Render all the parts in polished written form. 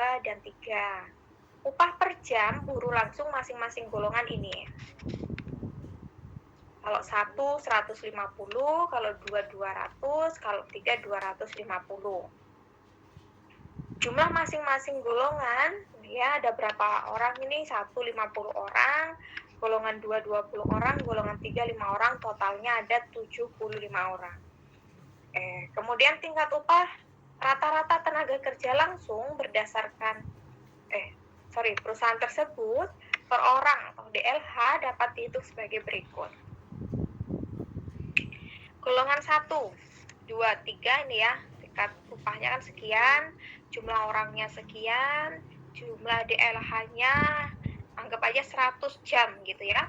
2, dan 3. Upah per jam buruh langsung masing-masing golongan ini. Kalau 1, 150, kalau 2, 200, kalau 3, 250. Jumlah masing-masing golongan, ya ada berapa orang ini? 1, 50 orang, golongan 2, 20 orang, golongan 3, 5 orang, totalnya ada 75 orang. Kemudian tingkat upah rata-rata tenaga kerja langsung berdasarkan perusahaan tersebut per orang atau DLH dapat dihitung sebagai berikut. Golongan 1, 2, 3 ini ya, tingkat upahnya kan sekian, jumlah orangnya sekian, jumlah DLH-nya anggap aja 100 jam gitu ya.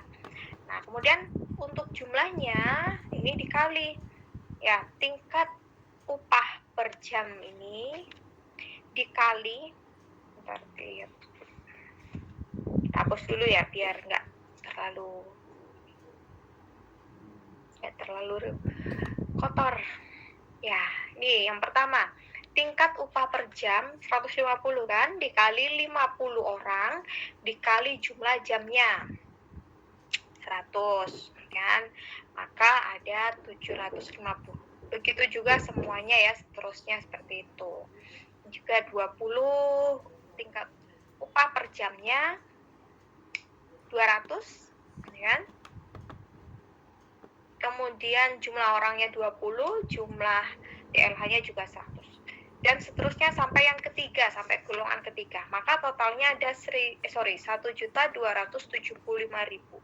Nah, kemudian untuk jumlahnya ini dikali ya, tingkat upah per jam ini dikali, hapus dulu ya biar nggak terlalu kotor. Ya, nih yang pertama, tingkat upah per jam 150 kan, dikali 50 orang, dikali jumlah jamnya 100 kan, maka ada 750. Begitu juga semuanya ya, seterusnya seperti itu. Juga 20, tingkat upah per jamnya 200 kan. Kemudian jumlah orangnya 20, jumlah DLH-nya juga 100. Dan seterusnya sampai yang ketiga, sampai golongan ketiga. Maka totalnya ada 1.275.000.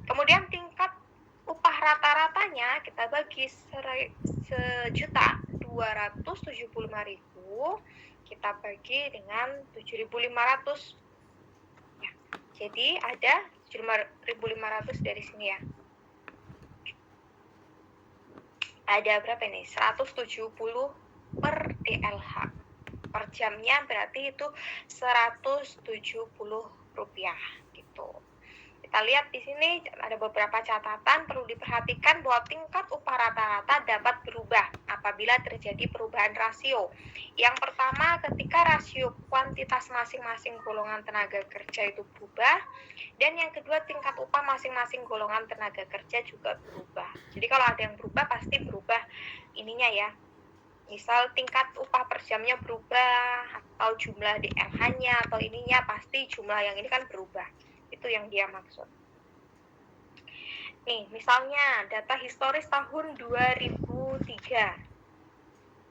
Kemudian tingkat upah rata-ratanya kita bagi 1.275.000 kita bagi dengan 7.500. Ya, jadi ada 7.500 dari sini ya. Ada berapa ini? 170 per DLH. Per jamnya berarti itu 170 rupiah gitu. Kita lihat di sini ada beberapa catatan perlu diperhatikan bahwa tingkat upah rata-rata dapat berubah apabila terjadi perubahan rasio. Yang pertama, ketika rasio kuantitas masing-masing golongan tenaga kerja itu berubah, dan yang kedua, tingkat upah masing-masing golongan tenaga kerja juga berubah. Jadi kalau ada yang berubah pasti berubah ininya ya. Misal tingkat upah per jamnya berubah atau jumlah DLH-nya atau ininya, pasti jumlah yang ini kan berubah. Itu yang dia maksud. Nih, misalnya data historis tahun 2003.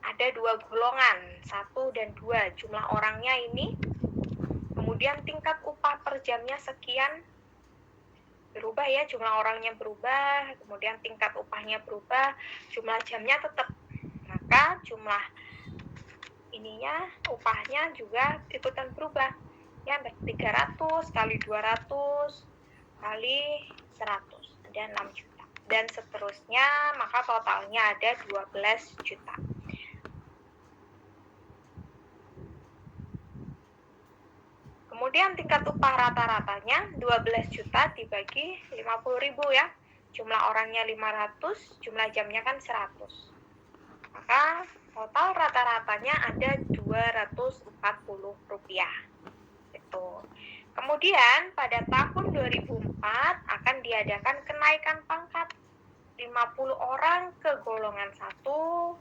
Ada 2 golongan, 1 dan 2. Jumlah orangnya ini, kemudian tingkat upah per jamnya sekian, berubah ya, jumlah orangnya berubah, kemudian tingkat upahnya berubah, jumlah jamnya tetap. Maka jumlah ininya, upahnya juga ikutan berubah. Ya, 300 kali 200 kali 100 ada 6 juta dan seterusnya, maka totalnya ada 12 juta. Kemudian tingkat upah rata-ratanya 12 juta dibagi 50.000 ya. Jumlah orangnya 500, jumlah jamnya kan 100. Maka total rata-ratanya ada 240 rupiah. Kemudian pada tahun 2004 akan diadakan kenaikan pangkat 50 orang ke golongan 1, 50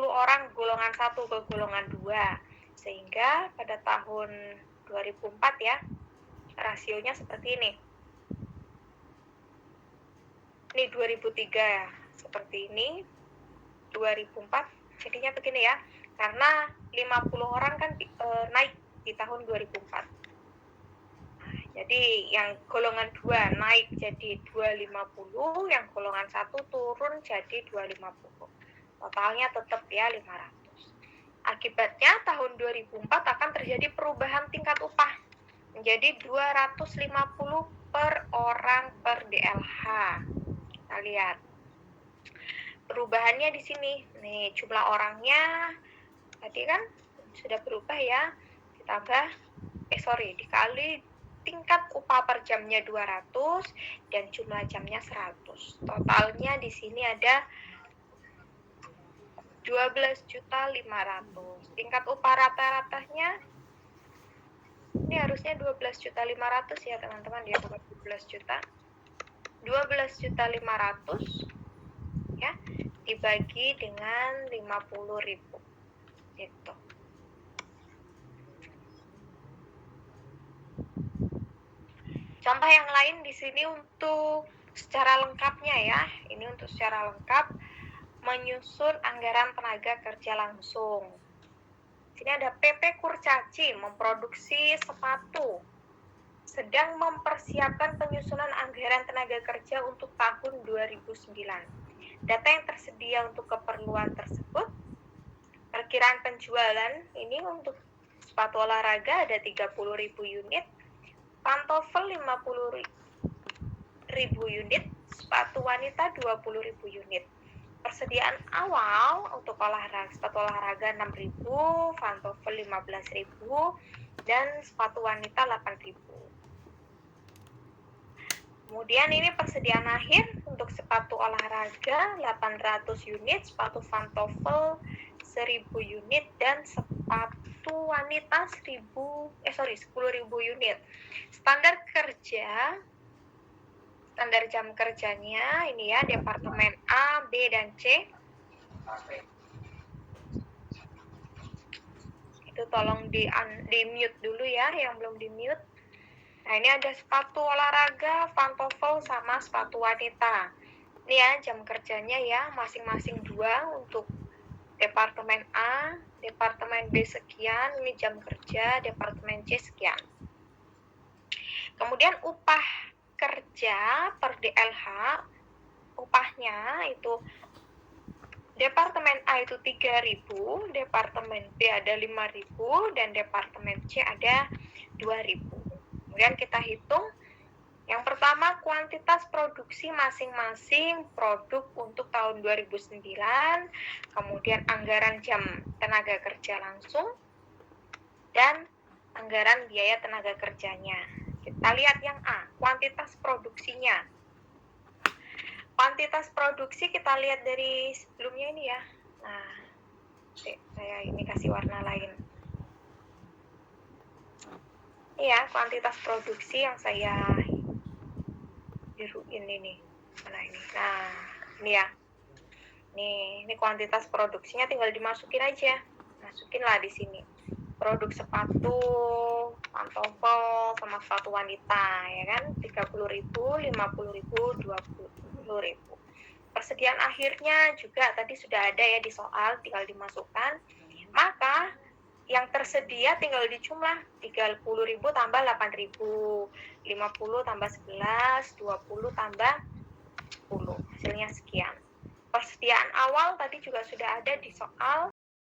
orang golongan 1 ke golongan 2, sehingga pada tahun 2004 ya rasionya seperti ini. Ini 2003 seperti ini, 2004 jadinya begini ya, karena 50 orang kan naik di tahun 2004. Nah, jadi yang golongan 2 naik jadi 250, yang golongan 1 turun jadi 250. Totalnya tetap ya 500. Akibatnya tahun 2004 akan terjadi perubahan tingkat upah menjadi 250 per orang per DLH. Kita lihat. Perubahannya di sini. Nih, jumlah orangnya tadi kan sudah berubah ya. Dikali tingkat upah per jamnya 200 dan jumlah jamnya 100. Totalnya di sini ada 12.500.000. Tingkat upah rata-ratanya ini harusnya 12.500.000 ya teman-teman, ya bukan 12 juta. 12.500.000 ya dibagi dengan 50.000 gitu. Contoh yang lain di sini untuk secara lengkapnya ya. Ini untuk secara lengkap menyusun anggaran tenaga kerja langsung. Sini ada PP Kurcaci memproduksi sepatu, sedang mempersiapkan penyusunan anggaran tenaga kerja untuk tahun 2009. Data yang tersedia untuk keperluan tersebut, perkiraan penjualan ini untuk sepatu olahraga ada 30.000 unit, pantofel 50.000 unit, sepatu wanita 20.000 unit. Persediaan awal untuk sepatu olahraga 6.000, pantofel 15.000, dan sepatu wanita 8.000. Kemudian ini persediaan akhir untuk sepatu olahraga 800 unit, sepatu pantofel 1.000 unit, dan sepatu wanita 10.000 unit. Standar jam kerjanya ini ya, departemen A, B, dan C. Itu tolong di mute dulu ya, yang belum di mute. Nah, ini ada sepatu olahraga, pantofel, sama sepatu wanita. Ini ya jam kerjanya ya, masing-masing 2 untuk departemen A, departemen B sekian, ini jam kerja, departemen C sekian. Kemudian upah kerja per DLH, upahnya itu departemen A itu 3.000, departemen B ada 5.000, dan departemen C ada 2.000. Kemudian kita hitung, yang pertama kuantitas produksi masing-masing produk untuk tahun 2009, kemudian anggaran jam tenaga kerja langsung, dan anggaran biaya tenaga kerjanya. Kita lihat yang A, kuantitas produksinya. Kuantitas produksi kita lihat dari sebelumnya ini ya. Nah, saya ini kasih warna lain. Iya, kuantitas produksi yang saya biruin ini. Mana ini? Nah, ini ya. Ini kuantitas produksinya tinggal dimasukin aja. Masukinlah di sini. Produk sepatu, pantofel, sama sepatu wanita, ya kan? 30.000, 50.000, 20.000. Persediaan akhirnya juga tadi sudah ada ya di soal, tinggal dimasukkan. Maka yang tersedia tinggal dijumlah 30.000 tambah 8.000, 50 tambah 11, 20 tambah 10, hasilnya sekian. Persediaan awal tadi juga sudah ada di soal,